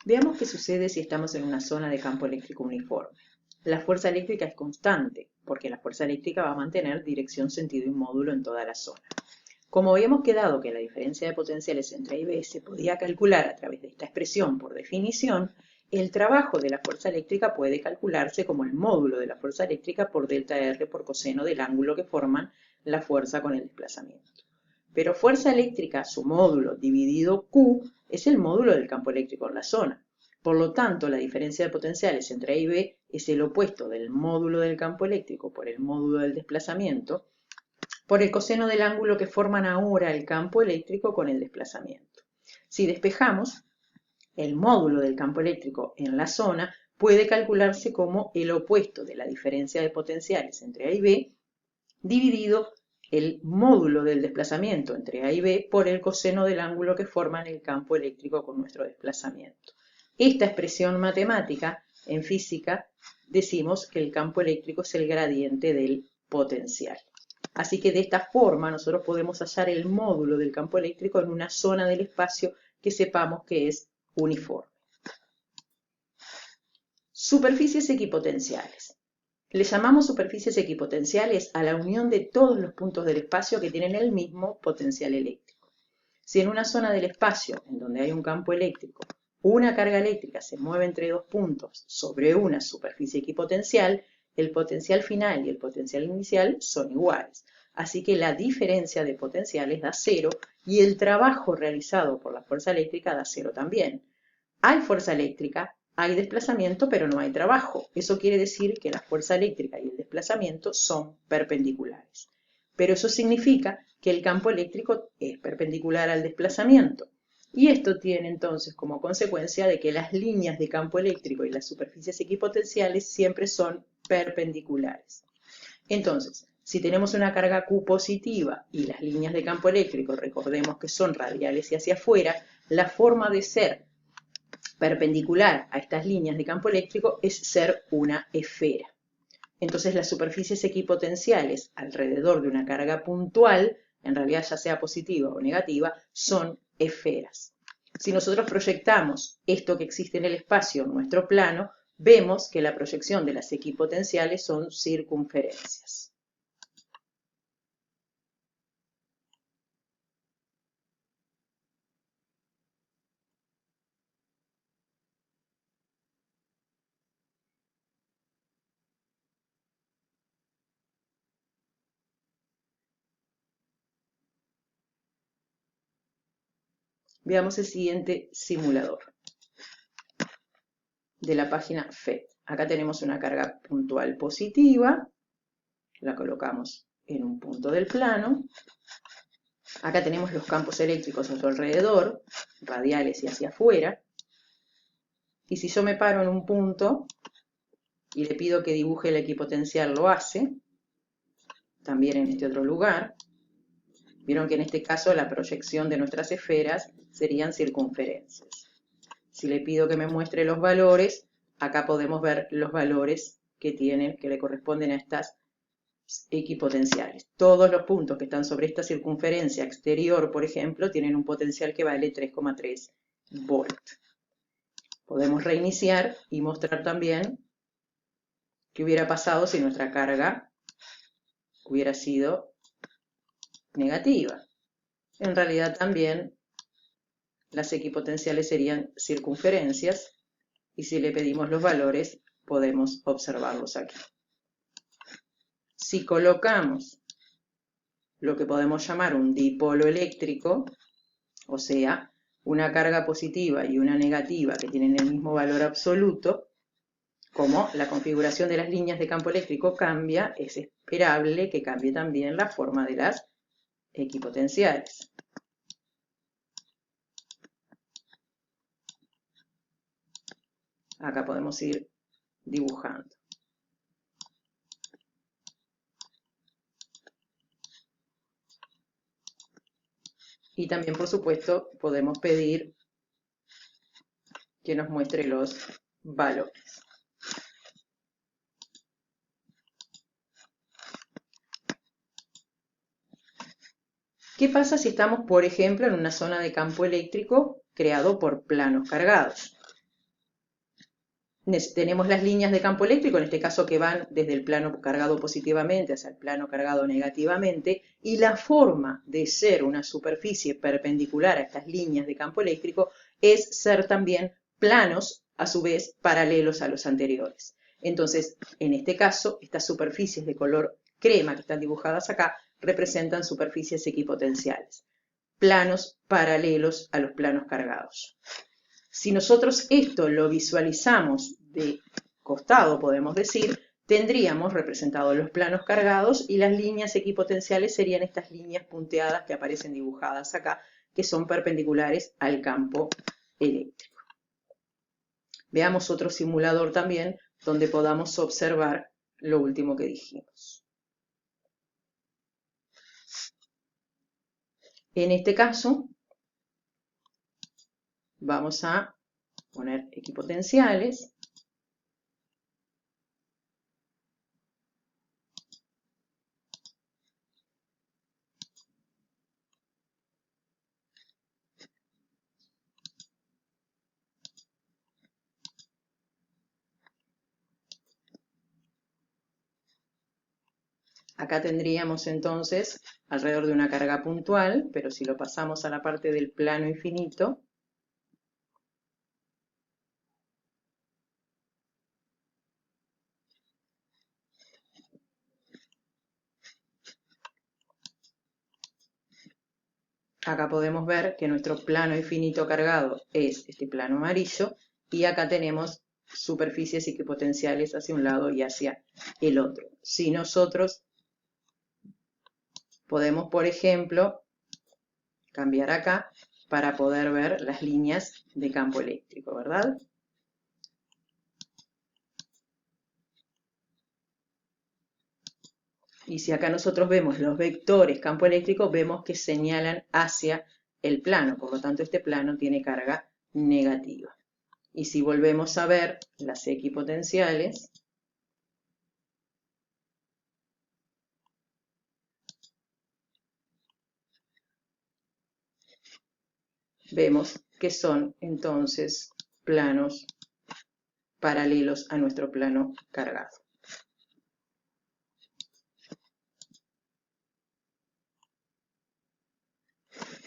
Veamos qué sucede si estamos en una zona de campo eléctrico uniforme. La fuerza eléctrica es constante, porque la fuerza eléctrica va a mantener dirección, sentido y módulo en toda la zona. Como habíamos quedado que la diferencia de potenciales entre A y B se podía calcular a través de esta expresión por definición, el trabajo de la fuerza eléctrica puede calcularse como el módulo de la fuerza eléctrica por delta R por coseno del ángulo que forman la fuerza con el desplazamiento. Pero fuerza eléctrica, su módulo dividido Q, es el módulo del campo eléctrico en la zona. Por lo tanto, la diferencia de potenciales entre A y B es el opuesto del módulo del campo eléctrico por el módulo del desplazamiento, por el coseno del ángulo que forman ahora el campo eléctrico con el desplazamiento. Si despejamos, el módulo del campo eléctrico en la zona puede calcularse como el opuesto de la diferencia de potenciales entre A y B dividido el módulo del desplazamiento entre A y B por el coseno del ángulo que forman el campo eléctrico con nuestro desplazamiento. Esta expresión matemática, en física, decimos que el campo eléctrico es el gradiente del potencial. Así que de esta forma nosotros podemos hallar el módulo del campo eléctrico en una zona del espacio que sepamos que es uniforme. Superficies equipotenciales. Le llamamos superficies equipotenciales a la unión de todos los puntos del espacio que tienen el mismo potencial eléctrico. Si en una zona del espacio, en donde hay un campo eléctrico, una carga eléctrica se mueve entre dos puntos sobre una superficie equipotencial, el potencial final y el potencial inicial son iguales. Así que la diferencia de potenciales da cero y el trabajo realizado por la fuerza eléctrica da cero también. Hay fuerza eléctrica, hay desplazamiento, pero no hay trabajo. Eso quiere decir que la fuerza eléctrica y el desplazamiento son perpendiculares. Pero eso significa que el campo eléctrico es perpendicular al desplazamiento. Y esto tiene entonces como consecuencia de que las líneas de campo eléctrico y las superficies equipotenciales siempre son perpendiculares. Entonces, si tenemos una carga Q positiva y las líneas de campo eléctrico, recordemos que son radiales y hacia afuera, la forma de ser perpendicular a estas líneas de campo eléctrico es ser una esfera. Entonces las superficies equipotenciales alrededor de una carga puntual, en realidad ya sea positiva o negativa, son esferas. Si nosotros proyectamos esto que existe en el espacio en nuestro plano, vemos que la proyección de las equipotenciales son circunferencias. Veamos el siguiente simulador de la página FED. Acá tenemos una carga puntual positiva, la colocamos en un punto del plano. Acá tenemos los campos eléctricos a su alrededor, radiales y hacia afuera. Y si yo me paro en un punto y le pido que dibuje el equipotencial, lo hace. También en este otro lugar. Vieron que en este caso la proyección de nuestras esferas serían circunferencias. Si le pido que me muestre los valores, acá podemos ver los valores que le corresponden a estas equipotenciales. Todos los puntos que están sobre esta circunferencia exterior, por ejemplo, tienen un potencial que vale 3,3 volt. Podemos reiniciar y mostrar también qué hubiera pasado si nuestra carga hubiera sido negativa. En realidad también las equipotenciales serían circunferencias y si le pedimos los valores podemos observarlos aquí. Si colocamos lo que podemos llamar un dipolo eléctrico, o sea, una carga positiva y una negativa que tienen el mismo valor absoluto, como la configuración de las líneas de campo eléctrico cambia, es esperable que cambie también la forma de las equipotenciales. Acá podemos ir dibujando. Y también, por supuesto, podemos pedir que nos muestre los valores. ¿Qué pasa si estamos, por ejemplo, en una zona de campo eléctrico creado por planos cargados? tenemos las líneas de campo eléctrico, en este caso que van desde el plano cargado positivamente hacia el plano cargado negativamente, y la forma de ser una superficie perpendicular a estas líneas de campo eléctrico es ser también planos, a su vez, paralelos a los anteriores. Entonces, en este caso, estas superficies de color crema que están dibujadas acá representan superficies equipotenciales, planos paralelos a los planos cargados. Si nosotros esto lo visualizamos de costado, podemos decir, tendríamos representados los planos cargados y las líneas equipotenciales serían estas líneas punteadas que aparecen dibujadas acá, que son perpendiculares al campo eléctrico. Veamos otro simulador también donde podamos observar lo último que dijimos. En este caso, vamos a poner equipotenciales. Acá tendríamos entonces alrededor de una carga puntual, pero si lo pasamos a la parte del plano infinito, acá podemos ver que nuestro plano infinito cargado es este plano amarillo y acá tenemos superficies equipotenciales hacia un lado y hacia el otro. Si nosotros podemos, por ejemplo, cambiar acá para poder ver las líneas de campo eléctrico, ¿verdad? Y si acá nosotros vemos los vectores campo eléctrico, vemos que señalan hacia el plano, por lo tanto este plano tiene carga negativa. Y si volvemos a ver las equipotenciales, vemos que son entonces planos paralelos a nuestro plano cargado.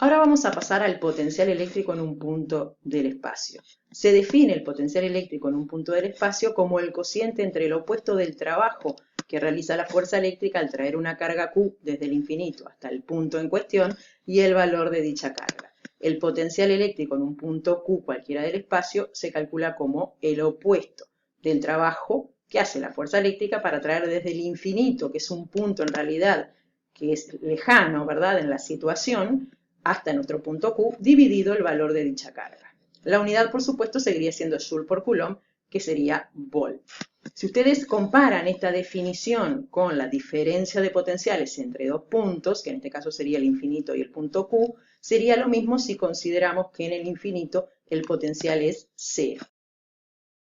Ahora vamos a pasar al potencial eléctrico en un punto del espacio. Se define el potencial eléctrico en un punto del espacio como el cociente entre el opuesto del trabajo que realiza la fuerza eléctrica al traer una carga Q desde el infinito hasta el punto en cuestión y el valor de dicha carga. El potencial eléctrico en un punto Q cualquiera del espacio se calcula como el opuesto del trabajo que hace la fuerza eléctrica para traer desde el infinito, que es un punto en realidad que es lejano, ¿verdad?, en la situación, hasta nuestro punto Q, dividido el valor de dicha carga. La unidad, por supuesto, seguiría siendo Joule por Coulomb, que sería volt. Si ustedes comparan esta definición con la diferencia de potenciales entre dos puntos, que en este caso sería el infinito y el punto Q, sería lo mismo si consideramos que en el infinito el potencial es cero.